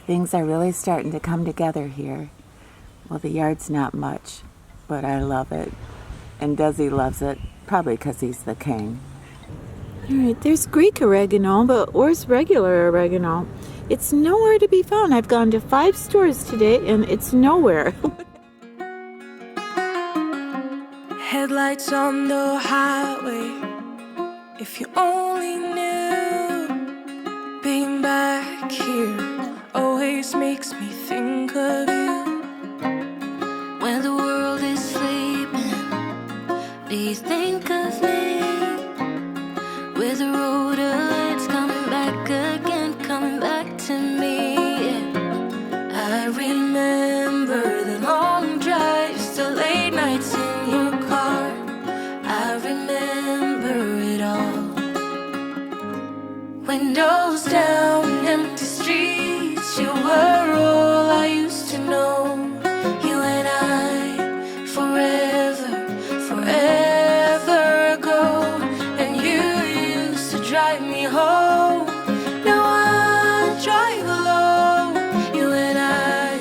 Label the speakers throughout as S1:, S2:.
S1: Things are really starting to come together here. Well, the yard's not much, but I love it. And Desi loves it, probably because he's the king. All right, there's Greek oregano, but where's regular oregano? It's nowhere to be found. I've gone to 5 stores today, and it's nowhere.
S2: Headlights on the highway. If you only knew, being back here always makes me think of you. When the world is sleeping, do you think of me? With the road it's coming back again, coming back to me. I remember the long drives, the late nights in your car. I remember it all. Windows down, empty streets, you were all I used to know. You and I, forever, forever ago. And you used to drive me home. Now I drive alone. You and I,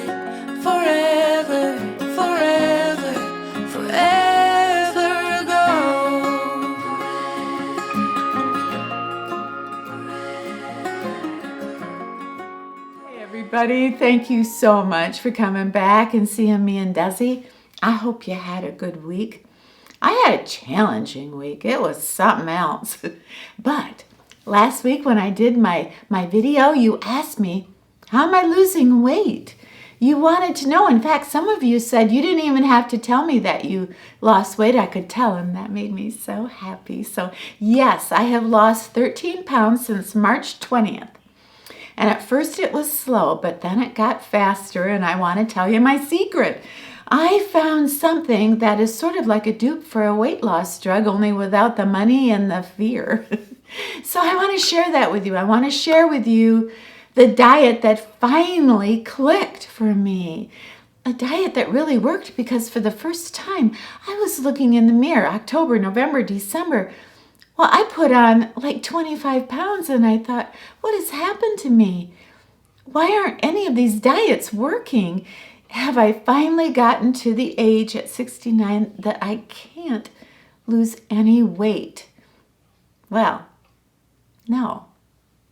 S2: forever, forever, forever ago.
S1: Hey everybody, thank you so much for coming back and seeing me and Desi. I hope you had a good week. I had a challenging week. It was something else. But last week when I did my video, you asked me, how am I losing weight? You wanted to know. In fact, some of you said you didn't even have to tell me that you lost weight. I could tell, and that made me so happy. So yes, I have lost 13 pounds since March 20th. And at first it was slow, but then it got faster, and I want to tell you my secret. I found something that is sort of like a dupe for a weight loss drug, only without the money and the fear. So I want to share that with you. I want to share with you the diet that finally clicked for me. A diet that really worked, because for the first time I was looking in the mirror, October, November, December. Well, I put on like 25 pounds and I thought, what has happened to me? Why aren't any of these diets working? Have I finally gotten to the age at 69 that I can't lose any weight? Well, no,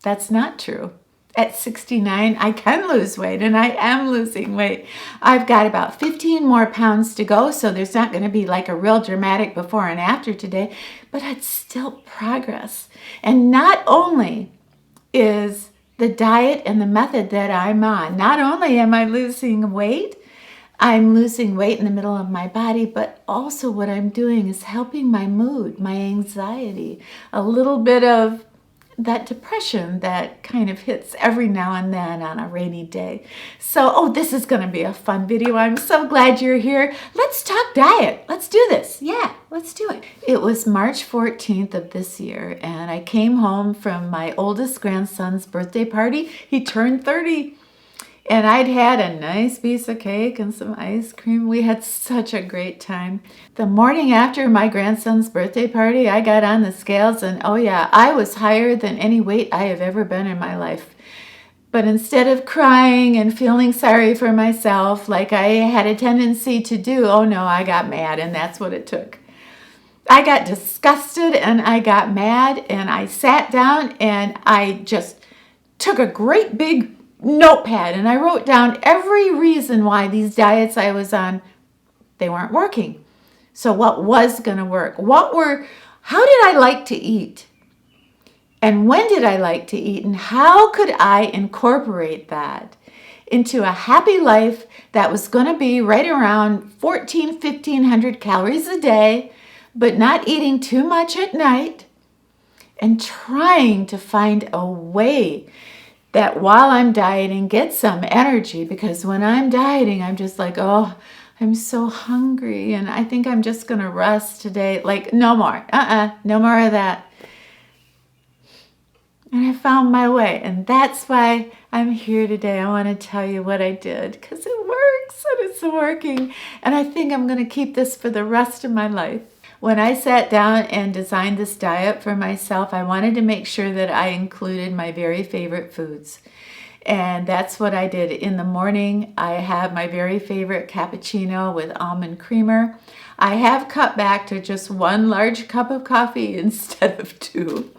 S1: that's not true. At 69, I can lose weight, and I am losing weight. I've got about 15 more pounds to go, so there's not going to be like a real dramatic before and after today, but it's still progress. And not only is the diet and the method that I'm on, not only am I losing weight, I'm losing weight in the middle of my body, but also what I'm doing is helping my mood, my anxiety, a little bit of that depression that kind of hits every now and then on a rainy day. So, this is going to be a fun video. I'm so glad you're here. Let's talk diet. Let's do this. Yeah, let's do it. It was March 14th of this year, and I came home from my oldest grandson's birthday party. He turned 30. And I'd had a nice piece of cake and some ice cream. We had such a great time. The morning after my grandson's birthday party, I got on the scales, and oh yeah, I was higher than any weight I have ever been in my life. But instead of crying and feeling sorry for myself like I had a tendency to do, oh no, I got mad, and that's what it took. I got disgusted and I got mad, and I sat down and I just took a great big notepad and I wrote down every reason why these diets I was on, they weren't working. So what was going to work? How did I like to eat? And when did I like to eat? And how could I incorporate that into a happy life that was going to be right around 1,500 calories a day, but not eating too much at night, and trying to find a way that while I'm dieting, get some energy, because when I'm dieting, I'm just like, oh, I'm so hungry and I think I'm just going to rest today. Like, no more. No more of that. And I found my way, and that's why I'm here today. I want to tell you what I did, because it works and it's working. And I think I'm going to keep this for the rest of my life. When I sat down and designed this diet for myself, I wanted to make sure that I included my very favorite foods. And that's what I did in the morning. I have my very favorite cappuccino with almond creamer. I have cut back to just 1 large cup of coffee instead of 2.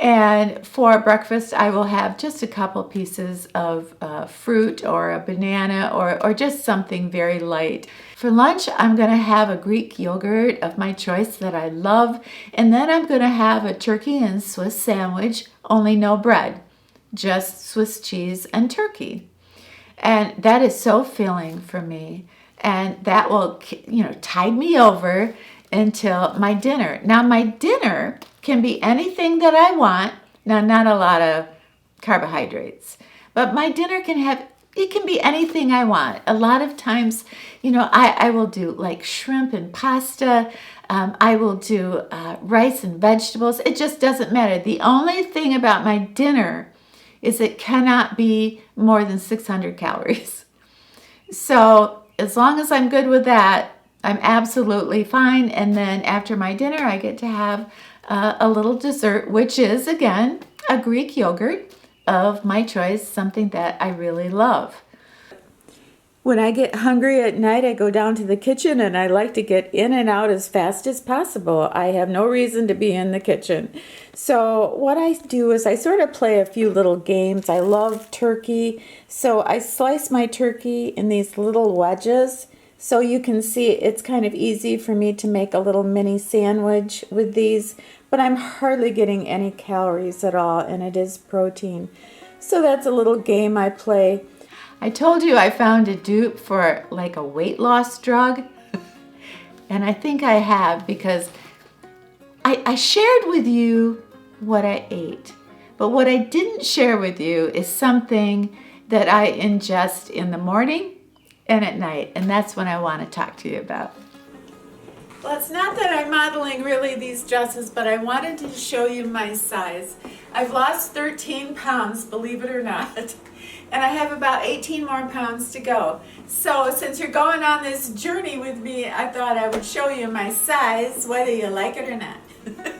S1: And for breakfast, I will have just a couple pieces of fruit or a banana or just something very light. For lunch, I'm going to have a Greek yogurt of my choice that I love. And then I'm going to have a turkey and Swiss sandwich, only no bread, just Swiss cheese and turkey. And that is so filling for me. And that will, tide me over until my dinner. Now, my dinner can be anything that I want. Now, not a lot of carbohydrates, but my dinner it can be anything I want. A lot of times, I will do like shrimp and pasta. I will do rice and vegetables. It just doesn't matter. The only thing about my dinner is it cannot be more than 600 calories. So as long as I'm good with that, I'm absolutely fine. And then after my dinner, I get to have a little dessert, which is, again, a Greek yogurt of my choice, something that I really love. When I get hungry at night, I go down to the kitchen and I like to get in and out as fast as possible. I have no reason to be in the kitchen. So what I do is I sort of play a few little games. I love turkey, so I slice my turkey in these little wedges. So you can see it's kind of easy for me to make a little mini sandwich with these, but I'm hardly getting any calories at all, and it is protein. So that's a little game I play. I told you I found a dupe for like a weight loss drug, and I think I have because I shared with you what I ate, but what I didn't share with you is something that I ingest in the morning and at night, and that's what I want to talk to you about. Well, it's not that I'm modeling really these dresses, but I wanted to show you my size. I've lost 13 pounds, believe it or not, and I have about 18 more pounds to go. So since you're going on this journey with me, I thought I would show you my size, whether you like it or not.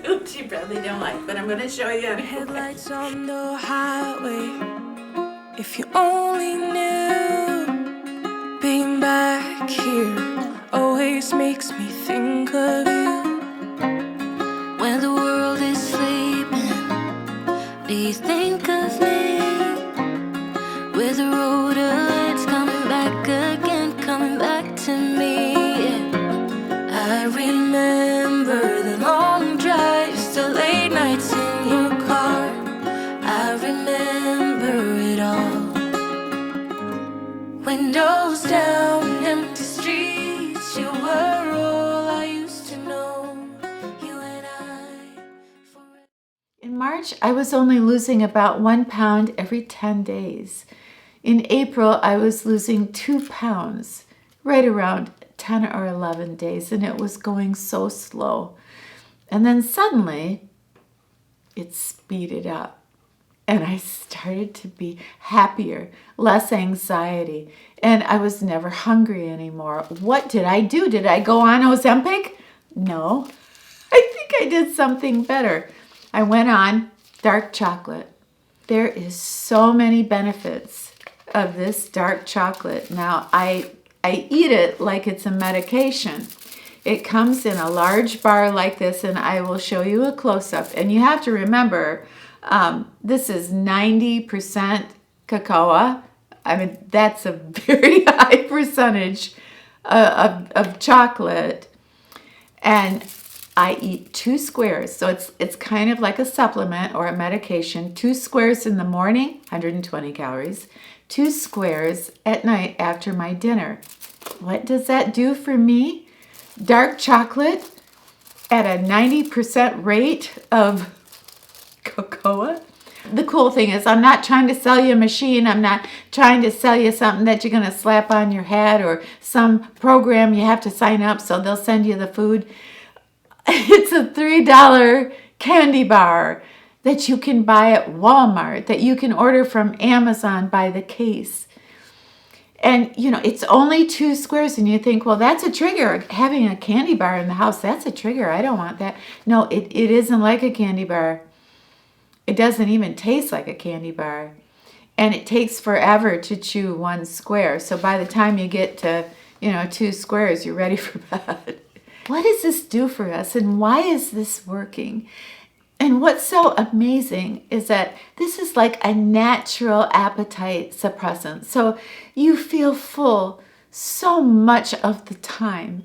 S1: Which you probably don't like, but I'm going to show you anyway.
S2: Headlights on the highway. If you only knew, being back here always makes me think of you. When the world is sleeping, do you think of me? With the road ahead's coming back again, coming back to me. I remember the long drives, the late nights in your car. I remember it all. Windows down, empty streets, you were all I used to know. You and I forever.
S1: In March, I was only losing about 1 pound every 10 days. In April, I was losing 2 pounds, right around 10 or 11 days, and it was going so slow. And then suddenly, it speeded up, and I started to be happier, less anxiety, and I was never hungry anymore. What did I do? Did I go on Ozempic? No, I think I did something better. I went on dark chocolate. There is so many benefits of this dark chocolate. Now, I eat it like it's a medication. It comes in a large bar like this, and I will show you a close-up. And you have to remember, this is 90% cocoa. I mean, that's a very high percentage of chocolate. And I eat 2 squares. So it's kind of like a supplement or a medication. 2 squares in the morning, 120 calories. 2 squares at night after my dinner. What does that do for me? Dark chocolate at a 90% rate of cocoa. The cool thing is I'm not trying to sell you a machine. I'm not trying to sell you something that you're going to slap on your head or some program you have to sign up so they'll send you the food. It's a $3 candy bar that you can buy at Walmart, that you can order from Amazon by the case. And, it's only 2 squares, and you think, well, that's a trigger. Having a candy bar in the house, that's a trigger. I don't want that. No, it isn't like a candy bar. It doesn't even taste like a candy bar. And it takes forever to chew one square. So by the time you get to, 2 squares, you're ready for bed. What does this do for us, and why is this working? And what's so amazing is that this is like a natural appetite suppressant. So you feel full so much of the time,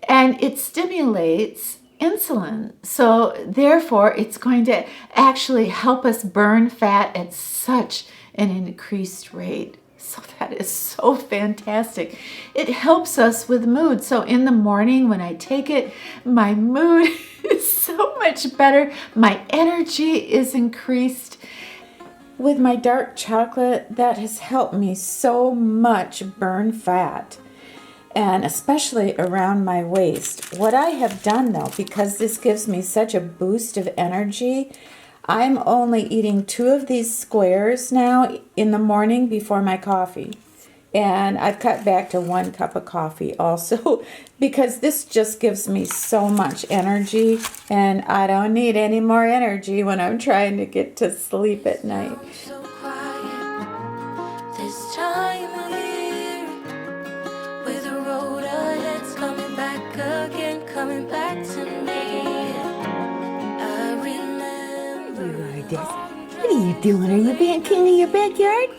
S1: and it stimulates insulin. So therefore, it's going to actually help us burn fat at such an increased rate. So that is so fantastic. It helps us with mood. So in the morning when I take it, my mood is so much better. My energy is increased. With my dark chocolate, that has helped me so much burn fat, and especially around my waist. What I have done though, because this gives me such a boost of energy, I'm only eating 2 of these squares now in the morning before my coffee. And I've cut back to 1 cup of coffee also because this just gives me so much energy, and I don't need any more energy when I'm trying to get to sleep at night.
S2: So quiet this time of year, with the road ahead's coming back again, coming back to me. I remember.
S1: What are you doing? Are you being king of your backyard?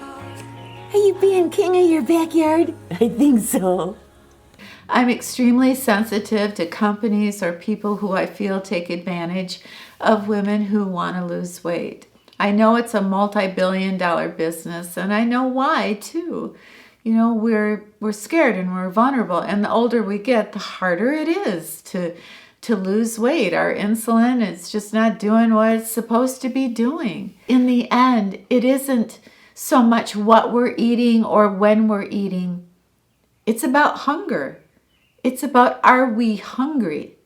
S1: Are you being king of your backyard? I think so. I'm extremely sensitive to companies or people who I feel take advantage of women who want to lose weight. I know it's a multi-billion-dollar business, and I know why too. We're scared and we're vulnerable, and the older we get, the harder it is to lose weight. Our insulin is just not doing what it's supposed to be doing. In the end, it isn't so much what we're eating or when we're eating. It's about hunger. It's about, are we hungry?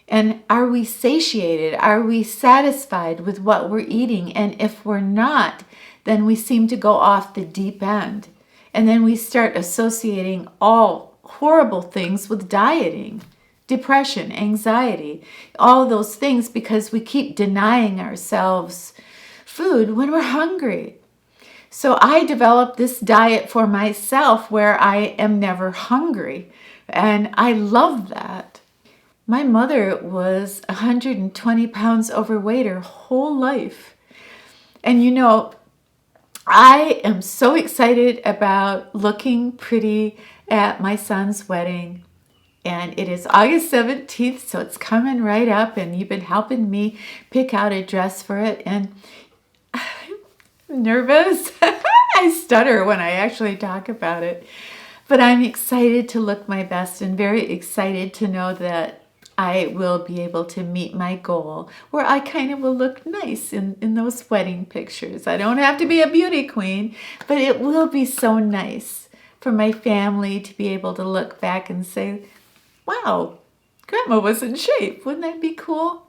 S1: And are we satiated? Are we satisfied with what we're eating? And if we're not, then we seem to go off the deep end. And then we start associating all horrible things with dieting, depression, anxiety, all those things, because we keep denying ourselves food when we're hungry. So I developed this diet for myself where I am never hungry, and I love that. My mother was 120 pounds overweight her whole life. And I am so excited about looking pretty at my son's wedding. And it is August 17th, so it's coming right up, and you've been helping me pick out a dress for it. And nervous. I stutter when I actually talk about it. But I'm excited to look my best, and very excited to know that I will be able to meet my goal where I kind of will look nice in those wedding pictures. I don't have to be a beauty queen, but it will be so nice for my family to be able to look back and say, wow, Grandma was in shape. Wouldn't that be cool?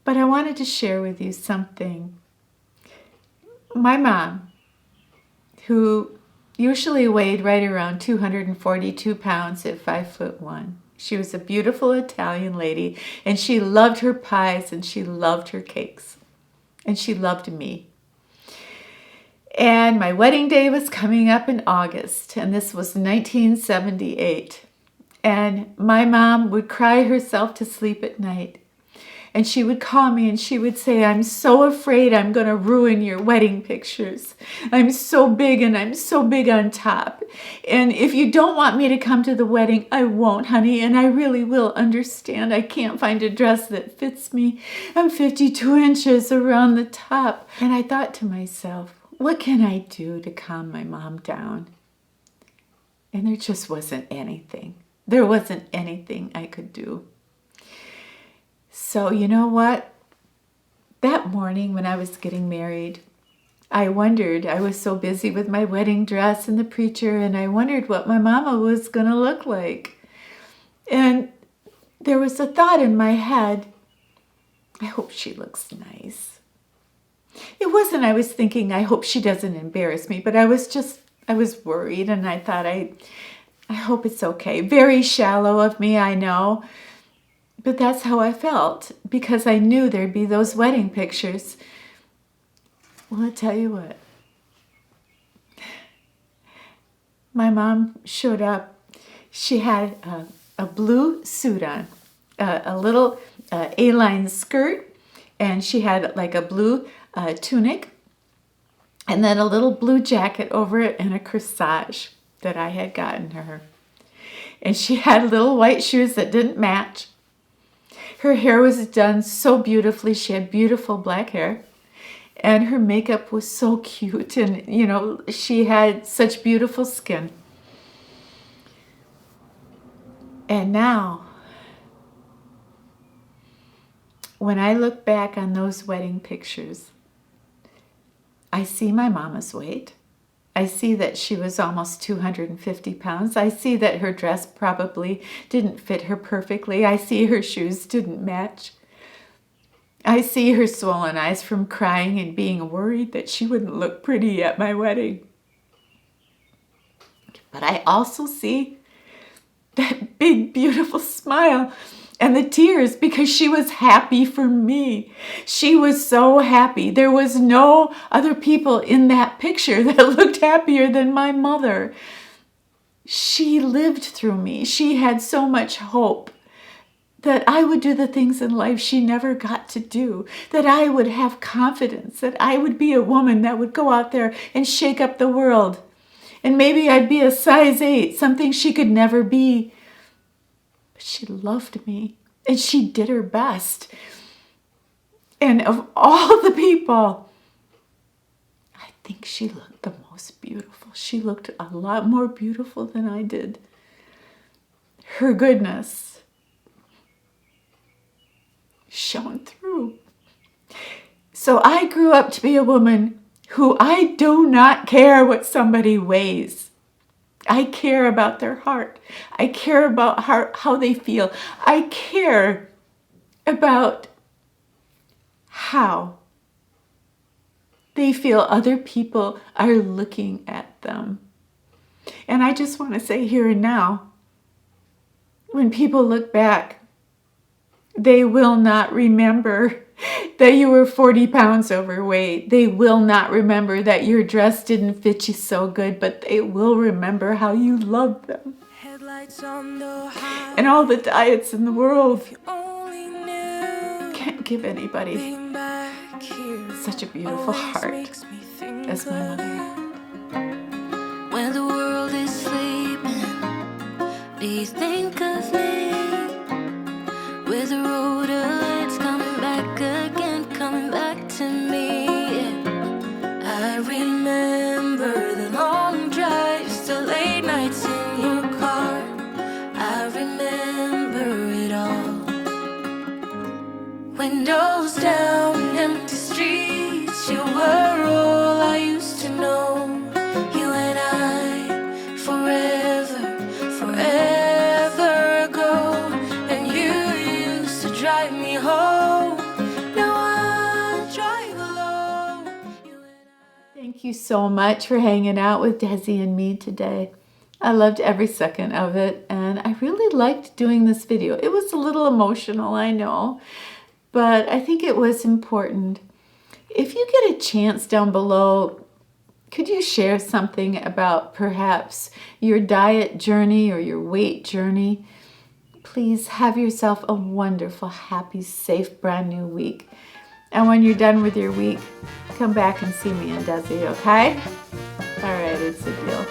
S1: But I wanted to share with you something. My mom, who usually weighed right around 242 pounds at 5'1". She was a beautiful Italian lady, and she loved her pies, and she loved her cakes, and she loved me. And my wedding day was coming up in August, and this was 1978. And my mom would cry herself to sleep at night. And she would call me and she would say, I'm so afraid I'm going to ruin your wedding pictures. I'm so big, and I'm so big on top. And if you don't want me to come to the wedding, I won't, honey. And I really will understand. I can't find a dress that fits me. I'm 52 inches around the top. And I thought to myself, what can I do to calm my mom down? And there just wasn't anything. There wasn't anything I could do. So you know what? That morning when I was getting married, I wondered, I was so busy with my wedding dress and the preacher, and I wondered what my mama was going to look like. And there was a thought in my head, I hope she looks nice. It wasn't, I was thinking, I hope she doesn't embarrass me, but I was worried, and I thought, I hope it's okay. Very shallow of me, I know. But that's how I felt, because I knew there'd be those wedding pictures Well, I'll tell you what. My mom showed up. She had a blue suit on, a little A-line skirt, and she had like a blue tunic, and then a little blue jacket over it and a corsage that I had gotten her. And she had little white shoes that didn't match. Her hair was done so beautifully. She had beautiful black hair. And her makeup was so cute. And, you know, she had such beautiful skin. And now, when I look back on those wedding pictures, I see my mama's weight. I see that she was almost 250 pounds. I see that her dress probably didn't fit her perfectly. I see her shoes didn't match. I see her swollen eyes from crying and being worried that she wouldn't look pretty at my wedding. But I also see that big, beautiful smile and the tears because she was happy for me. She was so happy. There was no other people in that picture that looked happier than my mother. She lived through me. She had so much hope that I would do the things in life she never got to do, that I would have confidence, that I would be a woman that would go out there and shake up the world. And maybe I'd be a size 8, something she could never be. But she loved me, and she did her best. And of all the people, I think she looked the most beautiful. She looked a lot more beautiful than I did. Her goodness shone through. So I grew up to be a woman who I do not care what somebody weighs. I care about their heart. I care about how they feel. I care about how they feel other people are looking at them. And I just want to say here and now, when people look back, they will not remember that you were 40 pounds overweight. They will not remember that your dress didn't fit you so good, but they will remember how you loved them. And all the diets in the world can't give anybody such a beautiful heart as my mother had.
S2: When the world is sleeping, do you think of me? With the road ahead's coming back again, coming back to me. I remember the long drives, the late nights in your car. I remember it all. Windows down, empty streets, you were all I used to know. You and I, forever, forever ago. And you used to drive me home. Now I drive alone.
S1: Thank you so much for hanging out with Desi and me today. I loved every second of it, and I really liked doing this video. It was a little emotional, I know, but I think it was important. If you get a chance down below, could you share something about perhaps your diet journey or your weight journey? Please have yourself a wonderful, happy, safe, brand new week. And when you're done with your week, come back and see me and Desi, okay? All right, it's a deal.